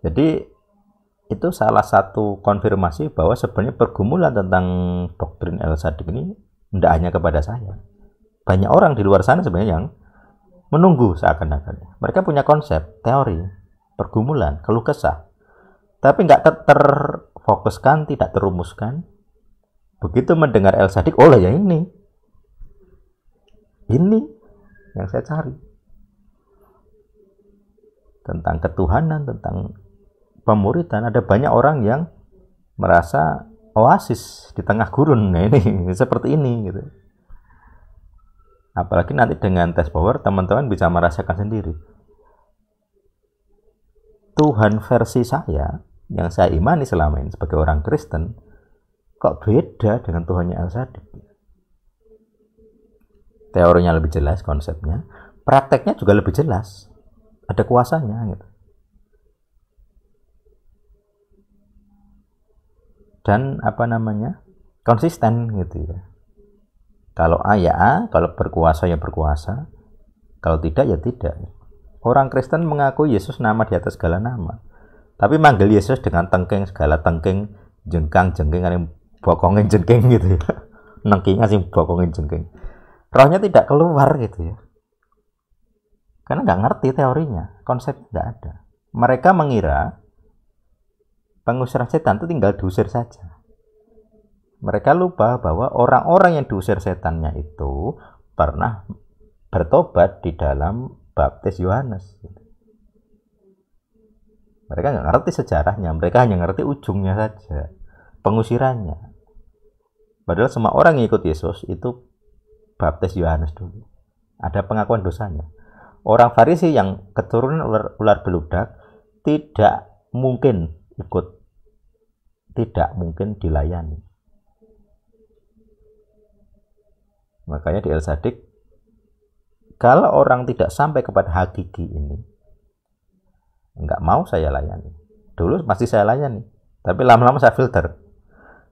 Jadi itu salah satu konfirmasi bahwa sebenarnya pergumulan tentang doktrin El Sadik ini tidak hanya kepada saya. Banyak orang di luar sana sebenarnya yang menunggu seakan-akan. Mereka punya konsep, teori, pergumulan, keluh kesah. Tapi nggak terfokuskan, tidak terumuskan. Begitu mendengar El Sadik, oh lah ya ini yang saya cari. Tentang ketuhanan, tentang pemuridan. Ada banyak orang yang merasa oasis di tengah gurun. Nah ini seperti ini gitu. Apalagi nanti dengan tes power teman-teman bisa merasakan sendiri. Tuhan versi saya yang saya imani selama ini sebagai orang Kristen kok beda dengan Tuhannya El Sadik. Teorinya lebih jelas, konsepnya, prakteknya juga lebih jelas, ada kuasanya gitu. Dan konsisten gitu ya. Kalau A ya A, kalau berkuasa ya berkuasa, kalau tidak ya tidak. Orang Kristen mengaku Yesus nama di atas segala nama, tapi manggil Yesus dengan tengking, segala tengking, jengkang, jengking, yang bokongin jengking gitu ya. Nengking asing bokongin jengking. Rohnya tidak keluar gitu ya. Karena nggak ngerti teorinya, konsepnya nggak ada. Mereka mengira pengusiran setan itu tinggal diusir saja. Mereka lupa bahwa orang-orang yang diusir setannya itu pernah bertobat di dalam baptis Yohanes. Mereka nggak ngerti sejarahnya, mereka hanya ngerti ujungnya saja, pengusirannya. Padahal semua orang yang ikut Yesus itu baptis Yohanes dulu. Ada pengakuan dosanya. Orang Farisi yang keturunan ular beludak tidak mungkin ikut, tidak mungkin dilayani. Makanya di El Sadik, kalau orang tidak sampai kepada hakiki ini, nggak mau saya layani. Dulu masih saya layani, tapi lama-lama saya filter.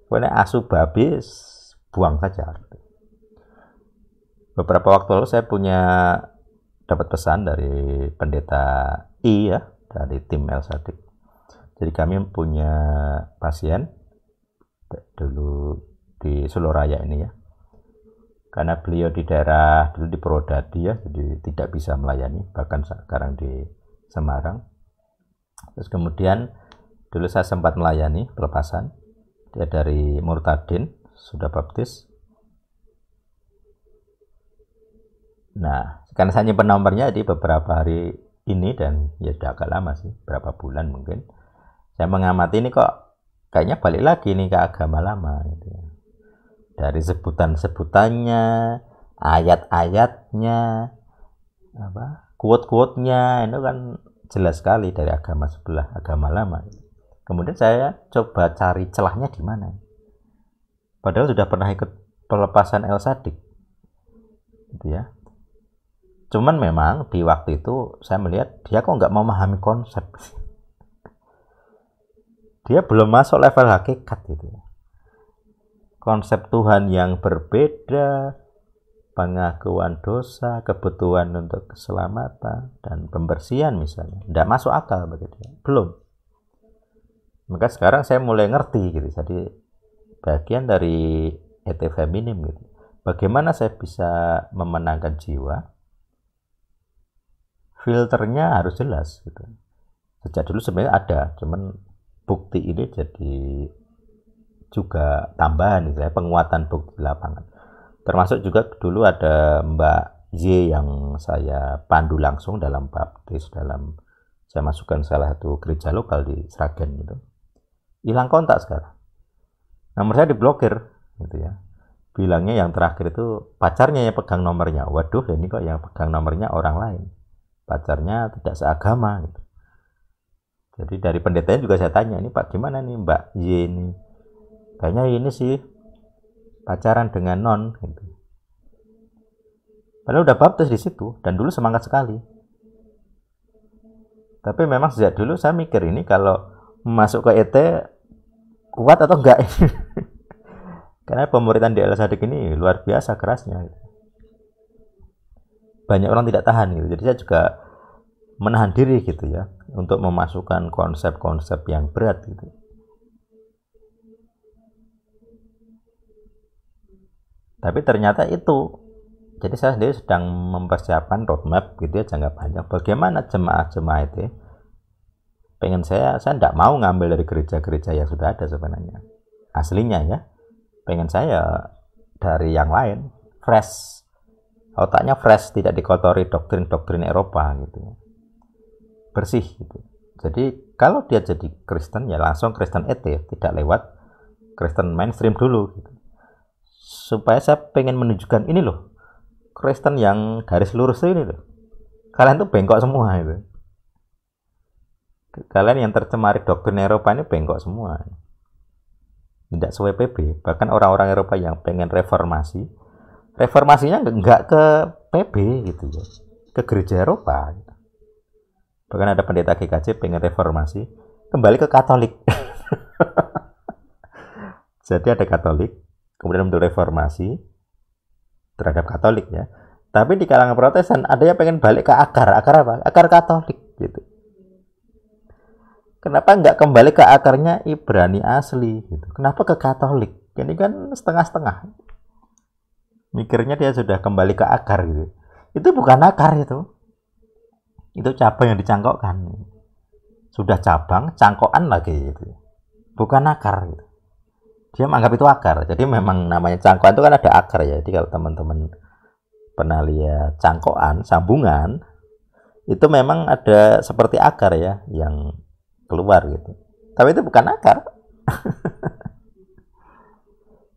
Pokoknya asu babi buang saja. Beberapa waktu lalu saya dapat pesan dari pendeta I ya, dari tim El Sadik. Jadi kami punya pasien dulu di Suloraya ini ya. Karena beliau di daerah dulu di Purwodadi ya, jadi tidak bisa melayani, bahkan sekarang di Semarang. Terus kemudian dulu saya sempat melayani pelepasan. Dia dari Murtadin, sudah baptis. Nah, karena saya nyimpen nomornya di beberapa hari ini dan ya sudah agak lama sih, berapa bulan mungkin. Saya mengamati ini kok kayaknya balik lagi nih ke agama lama gitu ya. Dari sebutan-sebutannya, ayat-ayatnya, quote-quote-nya itu kan jelas sekali dari agama sebelah, agama lama. Kemudian saya coba cari celahnya di mana. Padahal sudah pernah ikut pelepasan El Sadik, gitu ya. Cuman memang di waktu itu saya melihat dia kok nggak memahami konsep. Dia belum masuk level hakikat gitu ya. Konsep Tuhan yang berbeda, pengakuan dosa, kebutuhan untuk keselamatan dan pembersihan misalnya, tidak masuk akal bagi dia, belum. Maka sekarang saya mulai ngerti gitu, jadi bagian dari ET Feminim gitu. Bagaimana saya bisa memenangkan jiwa? Filternya harus jelas gitu. Sejak dulu sebenarnya ada, cuman bukti ini jadi juga tambahan misalnya penguatan bukti lapangan. Termasuk juga dulu ada Mbak Y yang saya pandu langsung dalam baptis, saya masukkan salah satu gereja lokal di Sragen gitu. Hilang kontak sekarang. Nomor saya diblokir gitu ya. Bilangnya yang terakhir itu pacarnya yang pegang nomornya. Waduh, ini kok yang pegang nomornya orang lain. Pacarnya tidak seagama gitu. Jadi dari pendetanya juga saya tanya, ini Pak gimana nih Mbak Y ini? Kayaknya ini sih pacaran dengan non gitu. Padahal udah baptis di situ dan dulu semangat sekali. Tapi memang sejak dulu saya mikir ini kalau masuk ke ET kuat atau enggak. Karena pemuridan di El Sadik ini luar biasa kerasnya gitu. Banyak orang tidak tahan gitu. Jadi saya juga menahan diri gitu ya untuk memasukkan konsep-konsep yang berat gitu. Tapi ternyata itu, jadi saya sendiri sedang mempersiapkan roadmap gitu ya jangka panjang. Bagaimana jemaah-jemaah itu pengen saya tidak mau ngambil dari gereja-gereja yang sudah ada sebenarnya. Aslinya ya, pengen saya dari yang lain, fresh. Otaknya fresh, tidak dikotori doktrin-doktrin Eropa gitu. Bersih gitu. Jadi kalau dia jadi Kristen ya langsung Kristen ET, tidak lewat Kristen mainstream dulu gitu. Supaya saya pengen menunjukkan ini loh, Kristen yang garis lurus ini loh. Kalian tuh bengkok semua itu. Kalian yang tercemari doktrin Eropa ini bengkok semua. Tidak sesuai PB. Bahkan orang-orang Eropa yang pengen reformasi, reformasinya nggak ke PB gitu ya, ke gereja Eropa. Bahkan ada pendeta GKJ pengen reformasi, kembali ke Katolik. Jadi ada Katolik, kemudian untuk reformasi terhadap Katolik ya. Tapi di kalangan Protestan ada yang pengen balik ke akar apa? Akar Katolik gitu. Kenapa nggak kembali ke akarnya Ibrani asli gitu? Kenapa ke Katolik? Ini kan setengah-setengah. Mikirnya dia sudah kembali ke akar gitu. Itu bukan akar itu. Itu cabang yang dicangkokkan. Sudah cabang, cangkokan lagi gitu. Bukan akar gitu. Dia menganggap itu akar. Jadi memang namanya cangkokan itu kan ada akar ya. Jadi kalau teman-teman pernah lihat cangkokan, sambungan, itu memang ada seperti akar ya yang keluar gitu. Tapi itu bukan akar.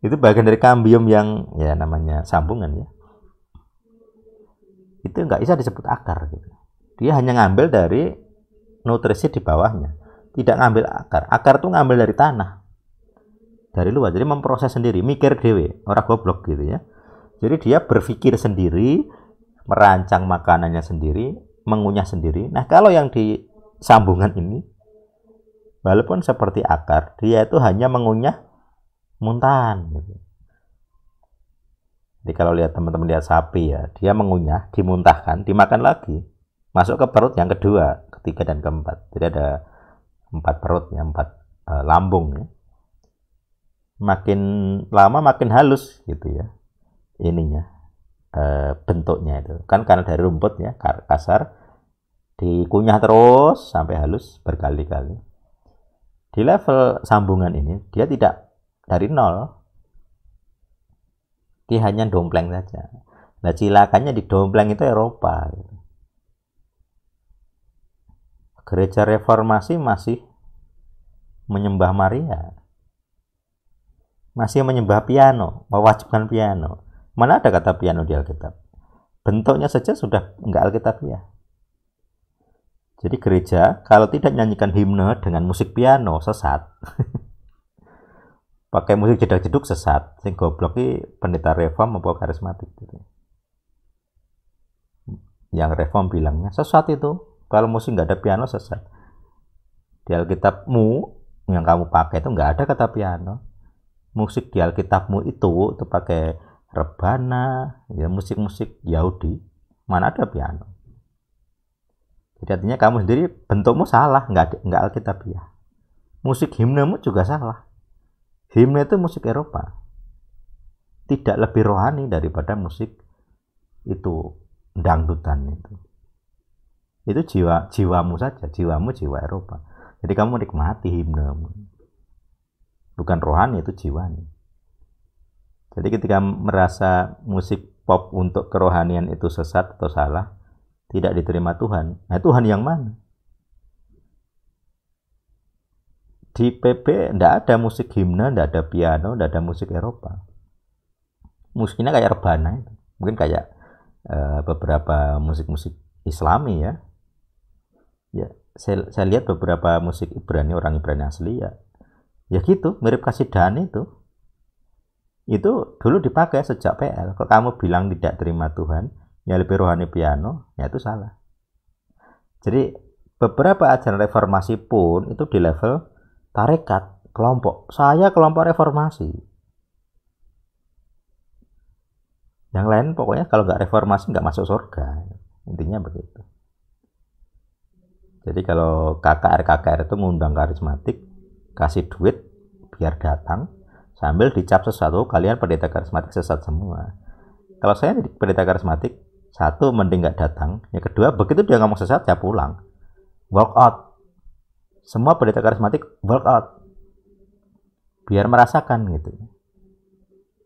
Itu bagian dari kambium yang ya namanya sambungan ya. Itu nggak bisa disebut akar gitu. Dia hanya ngambil dari nutrisi di bawahnya. Tidak ngambil akar. Akar itu ngambil dari tanah. Dari luar. Jadi memproses sendiri. Mikir dewe. Orang goblok gitu ya. Jadi dia berpikir sendiri. Merancang makanannya sendiri. Mengunyah sendiri. Nah kalau yang di sambungan ini. Walaupun seperti akar. Dia itu hanya mengunyah muntahan gitu. Jadi kalau lihat teman-teman lihat sapi ya. Dia mengunyah. Dimuntahkan. Dimakan lagi. Masuk ke perut yang kedua, ketiga, dan keempat. Jadi ada 4 perut, ya, 4 lambung. Ya. Makin lama makin halus gitu ya. Ininya, bentuknya itu. Kan karena dari rumput ya, kasar. Dikunyah terus sampai halus berkali-kali. Di level sambungan ini, dia tidak dari nol. Dia hanya dompleng saja. Nah cilakannya di dompleng itu Eropa. Gitu. Gereja Reformasi masih menyembah Maria. Masih menyembah piano, mewajibkan piano. Mana ada kata piano di Alkitab? Bentuknya saja sudah enggak alkitabiah. Jadi gereja kalau tidak nyanyikan himne dengan musik piano sesat. Pakai musik jedak-jeduk sesat. Sing goblok iki pendeta reform apa karismatik gitu. Yang reform bilangnya sesat itu. Kalau musik nggak ada piano sesat. Di Alkitabmu yang kamu pakai itu nggak ada kata piano. Musik di Alkitabmu itu pakai rebana, ya musik-musik Yahudi. Mana ada piano? Jadi artinya kamu sendiri bentukmu salah, nggak Alkitabiah. Musik himnemu juga salah. Himne itu musik Eropa. Tidak lebih rohani daripada musik itu dangdutan itu. Itu jiwamu saja, jiwamu jiwa Eropa. Jadi kamu nikmati himnemu. Bukan rohani, itu jiwanya. Jadi ketika merasa musik pop untuk kerohanian itu sesat atau salah, tidak diterima Tuhan. Nah Tuhan yang mana? Di PB tidak ada musik himne, tidak ada piano, tidak ada musik Eropa. Musiknya kayak rebana itu. Mungkin kayak beberapa musik-musik Islami ya. Ya, saya lihat beberapa musik Ibrani, orang Ibrani asli ya. Ya gitu, mirip kasidahan itu. Itu dulu dipakai sejak PL. Kalau kamu bilang tidak terima Tuhan, ya lebih rohani piano, ya itu salah. Jadi beberapa ajaran reformasi pun itu di level tarekat, kelompok. Saya kelompok reformasi. Yang lain pokoknya kalau nggak reformasi nggak masuk surga. Intinya begitu. Jadi kalau KKR itu mengundang karismatik, kasih duit biar datang, sambil dicap sesuatu, kalian pendeta karismatik sesat semua. Kalau saya jadi pendeta karismatik, satu, mending nggak datang. Yang kedua, begitu dia ngomong sesat, saya pulang. Walk out. Semua pendeta karismatik, walk out. Biar merasakan gitu.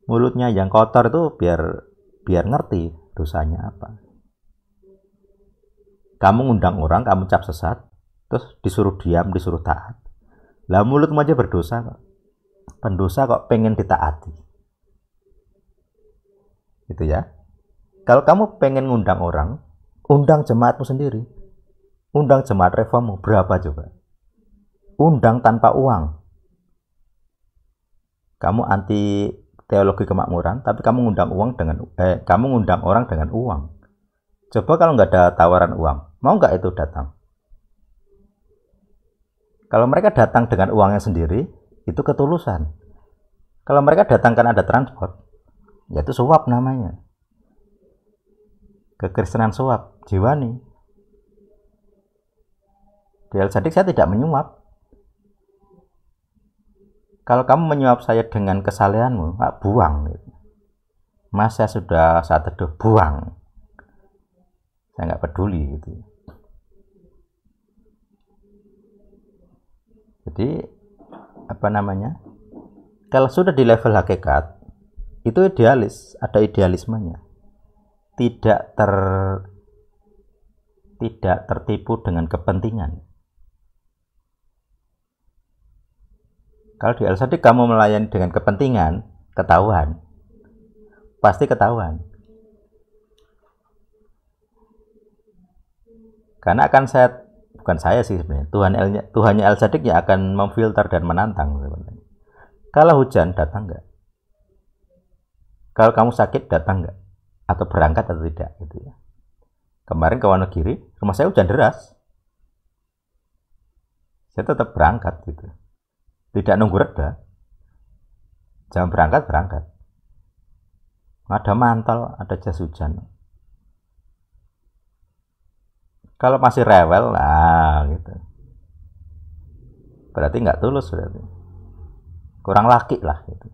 Mulutnya yang kotor itu biar ngerti dosanya apa. Kamu ngundang orang, kamu cap sesat, terus disuruh diam, disuruh taat. Lah mulutmu aja berdosa kok. Pendosa kok pengen ditaati. Gitu ya. Kalau kamu pengen ngundang orang, undang jemaatmu sendiri. Undang jemaat reformmu, berapa coba? Undang tanpa uang. Kamu anti teologi kemakmuran, tapi kamu ngundang orang dengan uang. Coba kalau nggak ada tawaran uang, mau nggak itu datang? Kalau mereka datang dengan uangnya sendiri, itu ketulusan. Kalau mereka datang karena ada transport, ya itu suap namanya. Kekristenan suap, jiwani. Di El Sadik saya tidak menyuap. Kalau kamu menyuap saya dengan kesalehanmu, buang. Mas, saya sudah saat teduh, buang. Saya nggak peduli gitu. Jadi apa namanya? Kalau sudah di level hakikat, itu idealis, ada idealismenya. Tidak tertipu dengan kepentingan. Kalau di El Sadik kamu melayani dengan kepentingan, ketahuan. Pasti ketahuan. Karena bukan saya sih sebenarnya, Tuhannya El Sadik yang akan memfilter dan menantang sebenarnya. Kalau hujan, datang nggak? Kalau kamu sakit, datang nggak? Atau berangkat atau tidak? Gitu ya. Kemarin ke Wonogiri, rumah saya hujan deras. Saya tetap berangkat gitu. Tidak nunggu reda. Jam berangkat. Ada mantel, ada jas hujan. Kalau masih rewel, gitu. Berarti nggak tulus berarti. Kurang laki lah gitu.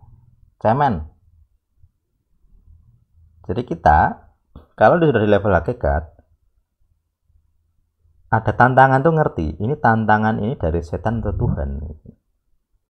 Cemen. Jadi kita, kalau sudah di level hakikat, ada tantangan tuh ngerti. Ini tantangan ini dari setan atau Tuhan. Gitu.